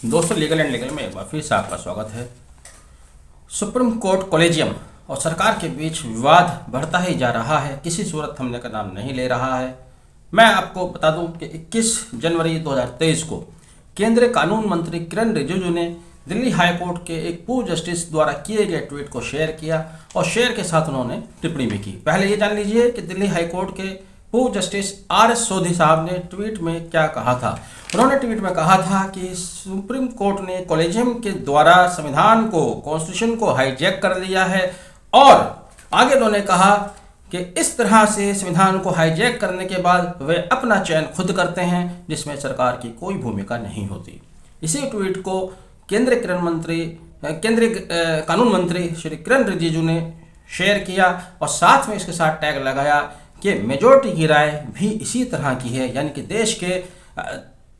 दोस्तों, legal and legal में एक बार फिर से आपका स्वागत है। सुप्रीम कोर्ट कॉलेजियम और सरकार के बीच विवाद बढ़ता ही जा रहा है, किसी सूरत थमने का नाम नहीं ले रहा है। मैं आपको बता दूं कि 21 जनवरी 2023 को केंद्रीय कानून मंत्री किरण रिजिजू ने दिल्ली हाई कोर्ट के एक पूर्व जस्टिस द्वारा किए गए ट्वीट को शेयर किया और शेयर के साथ उन्होंने टिप्पणी भी की। पहले ये जान लीजिए कि दिल्ली हाई कोर्ट के पूर्व जस्टिस RS सोधी साहब ने ट्वीट में क्या कहा था। उन्होंने ट्वीट में कहा था कि सुप्रीम कोर्ट ने कॉलेजियम के द्वारा संविधान को, कॉन्स्टिट्यूशन को हाईजैक कर लिया है और आगे उन्होंने कहा कि इस तरह से संविधान को हाईजैक करने के बाद वे अपना चयन खुद करते हैं, जिसमें सरकार की कोई भूमिका नहीं होती। इसी ट्वीट को केंद्रीय कानून मंत्री श्री किरण रिजिजू ने शेयर किया और साथ में इसके साथ टैग लगाया कि मेजॉरिटी की राय भी इसी तरह की है, यानी कि देश के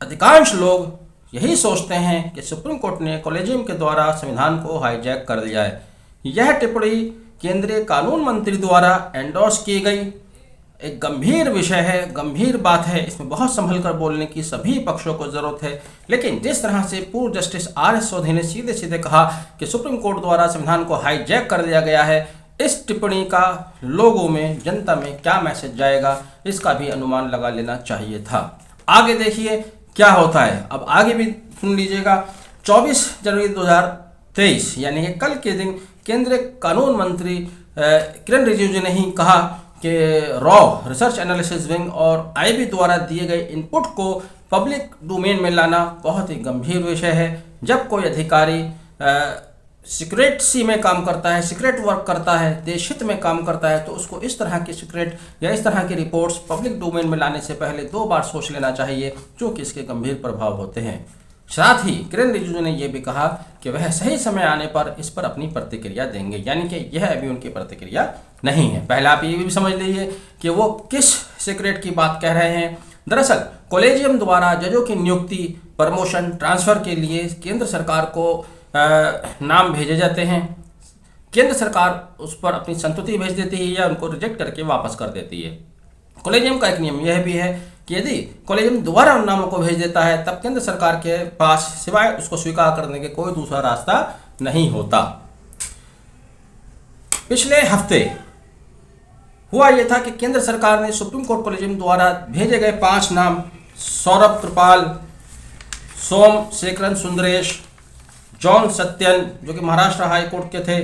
अधिकांश लोग यही सोचते हैं कि सुप्रीम कोर्ट ने कॉलेजियम के द्वारा संविधान को हाईजैक कर लिया है। यह टिप्पणी केंद्रीय कानून मंत्री द्वारा एंडोर्स की गई एक गंभीर विषय है, गंभीर बात है। इसमें बहुत संभल कर बोलने की सभी पक्षों को जरूरत है, लेकिन जिस तरह से पूर्व जस्टिस RS सोधी ने सीधे सीधे कहा कि सुप्रीम कोर्ट द्वारा संविधान को हाईजैक कर दिया गया है, इस टिप्पणी का लोगों में, जनता में क्या मैसेज जाएगा, इसका भी अनुमान लगा लेना चाहिए था। आगे देखिए क्या होता है, अब आगे भी सुन लीजिएगा। 24 जनवरी 2023 यानी कि कल के दिन केंद्रीय कानून मंत्री किरण रिजिजू ने ही कहा कि रॉ रिसर्च एनालिसिस विंग और IB द्वारा दिए गए इनपुट को पब्लिक डोमेन में लाना बहुत ही गंभीर विषय है। जब कोई अधिकारी सीक्रेटसी में काम करता है, सीक्रेट वर्क करता है, देश हित में काम करता है, तो उसको इस तरह की सीक्रेट या इस तरह की रिपोर्ट्स पब्लिक डोमेन में लाने से पहले 2 बार सोच लेना चाहिए, क्योंकि इसके गंभीर प्रभाव होते हैं। साथ ही किरण रिजिजू ने यह भी कहा कि वह सही समय आने पर इस पर अपनी प्रतिक्रिया देंगे, यानी कि यह अभी उनकी प्रतिक्रिया नहीं है। पहले आप ये भी समझ लीजिए कि वो किस सीक्रेट की बात कह रहे हैं। दरअसल कॉलेजियम द्वारा जजों की नियुक्ति, प्रमोशन, ट्रांसफर के लिए केंद्र सरकार को नाम भेजे जाते हैं। केंद्र सरकार उस पर अपनी संतुष्टि भेज देती है या उनको रिजेक्ट करके वापस कर देती है। कॉलेजियम का एक नियम यह भी है कि यदि कॉलेजियम दोबारा उन नामों को भेज देता है, तब केंद्र सरकार के पास सिवाय उसको स्वीकार करने के कोई दूसरा रास्ता नहीं होता। पिछले हफ्ते हुआ यह था कि केंद्र सरकार ने सुप्रीम कोर्ट कॉलेजियम द्वारा भेजे गए 5 नाम, सौरभ कृपाल, सोम शेखरन सुंदरेश, जॉन सत्यन जो कि महाराष्ट्र हाई कोर्ट के थे,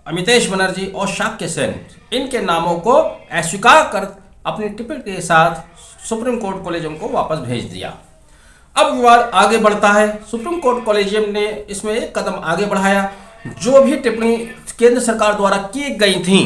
अमितेश बनर्जी और शाक्य सेन, इनके नामों को अस्वीकार कर अपनी टिप्पणी के साथ सुप्रीम कोर्ट कॉलेजियम को वापस भेज दिया। अब विवाद आगे बढ़ता है। सुप्रीम कोर्ट कॉलेजियम ने इसमें एक कदम आगे बढ़ाया। जो भी टिप्पणी केंद्र सरकार द्वारा की गई थी,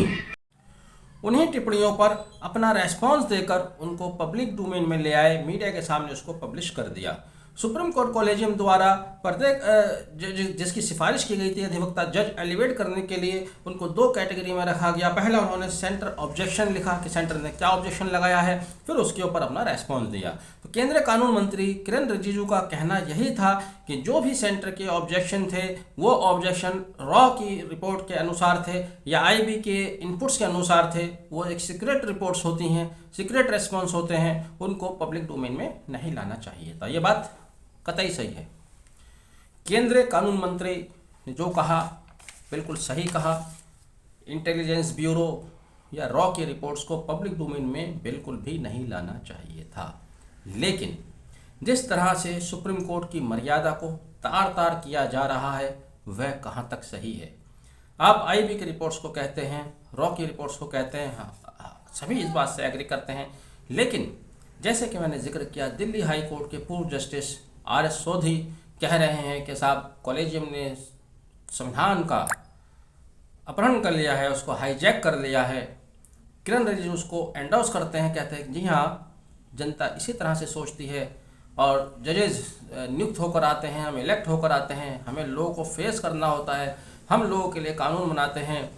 उन्हीं टिप्पणियों पर अपना रेस्पॉन्स देकर उनको पब्लिक डोमेन में ले आए, मीडिया के सामने उसको पब्लिश कर दिया। सुप्रीम कोर्ट कॉलेजियम द्वारा प्रत्येक जिसकी सिफारिश की गई थी अधिवक्ता जज एलिवेट करने के लिए, उनको 2 कैटेगरी में रखा गया। पहला उन्होंने सेंटर ऑब्जेक्शन लिखा कि सेंटर ने क्या ऑब्जेक्शन लगाया है, फिर उसके ऊपर अपना रेस्पॉन्स दिया। तो केंद्रीय कानून मंत्री किरण रिजिजू का कहना यही था कि जो भी सेंटर के ऑब्जेक्शन थे वो ऑब्जेक्शन रॉ की रिपोर्ट के अनुसार थे या IB के इनपुट्स के अनुसार थे। वो एक सीक्रेट रिपोर्ट्स होती हैं, सीक्रेट रेस्पॉन्स होते हैं, उनको पब्लिक डोमेन में नहीं लाना चाहिए था। ये बात कतई सही है। केंद्रीय कानून मंत्री ने जो कहा बिल्कुल सही कहा। इंटेलिजेंस ब्यूरो या रॉ की रिपोर्ट्स को पब्लिक डोमेन में बिल्कुल भी नहीं लाना चाहिए था। लेकिन जिस तरह से सुप्रीम कोर्ट की मर्यादा को तार तार किया जा रहा है, वह कहाँ तक सही है। आप IB की रिपोर्ट्स को कहते हैं, रॉ की रिपोर्ट्स को कहते हैं, हाँ, सभी इस बात से एग्री करते हैं। लेकिन जैसे कि मैंने जिक्र किया, दिल्ली हाई कोर्ट के पूर्व जस्टिस RS सोधी कह रहे हैं कि साहब कॉलेजियम ने संविधान का अपहरण कर लिया है, उसको हाईजैक कर लिया है। किरण रिजिजू उसको एंडोर्स करते हैं, कहते हैं जी हाँ, जनता इसी तरह से सोचती है और जजेस नियुक्त होकर आते हैं, हम इलेक्ट होकर आते हैं, हमें लोगों को फेस करना होता है, हम लोगों के लिए कानून बनाते हैं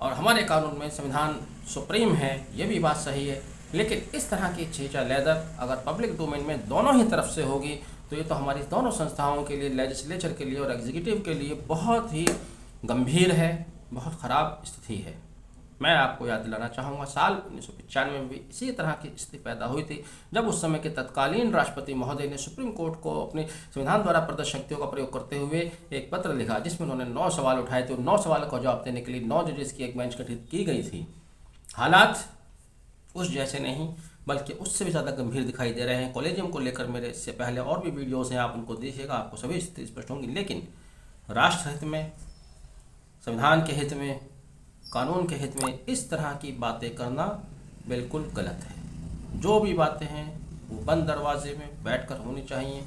और हमारे कानून में संविधान सुप्रीम है। ये भी बात सही है, लेकिन इस तरह की चीचा लेदर अगर पब्लिक डोमेन में दोनों ही तरफ से होगी तो ये तो हमारी दोनों संस्थाओं के लिए, लेजिस्लेचर के लिए और एग्जीक्यूटिव के लिए बहुत ही गंभीर है, बहुत ख़राब स्थिति है। मैं आपको याद दिलाना चाहूँगा साल 1995 में भी इसी तरह की स्थिति पैदा हुई थी, जब उस समय के तत्कालीन राष्ट्रपति महोदय ने सुप्रीम कोर्ट को अपने संविधान द्वारा प्रदत्त शक्तियों का प्रयोग करते हुए एक पत्र लिखा, जिसमें उन्होंने 9 सवाल उठाए थे। 9 सवालों का जवाब देने के लिए 9 जजेस की एक बेंच गठित की गई थी। हालात उस जैसे नहीं, बल्कि उससे भी ज़्यादा गंभीर दिखाई दे रहे हैं। कॉलेजियम को लेकर मेरे इससे पहले और भी वीडियोज़ हैं, आप उनको देखिएगा, आपको सभी स्थिति स्पष्ट होंगी। लेकिन राष्ट्र हित में, संविधान के हित में, कानून के हित में इस तरह की बातें करना बिल्कुल गलत है। जो भी बातें हैं वो बंद दरवाजे में बैठकर होनी चाहिए।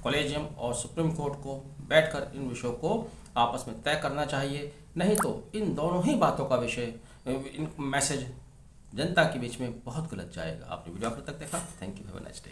कॉलेजियम और सुप्रीम कोर्ट को बैठकर इन विषयों को आपस में तय करना चाहिए, नहीं तो इन दोनों ही बातों का विषय, इन मैसेज जनता के बीच में बहुत गलत जाएगा। आपने वीडियो आखिर तक देखा, thank you, have a nice day.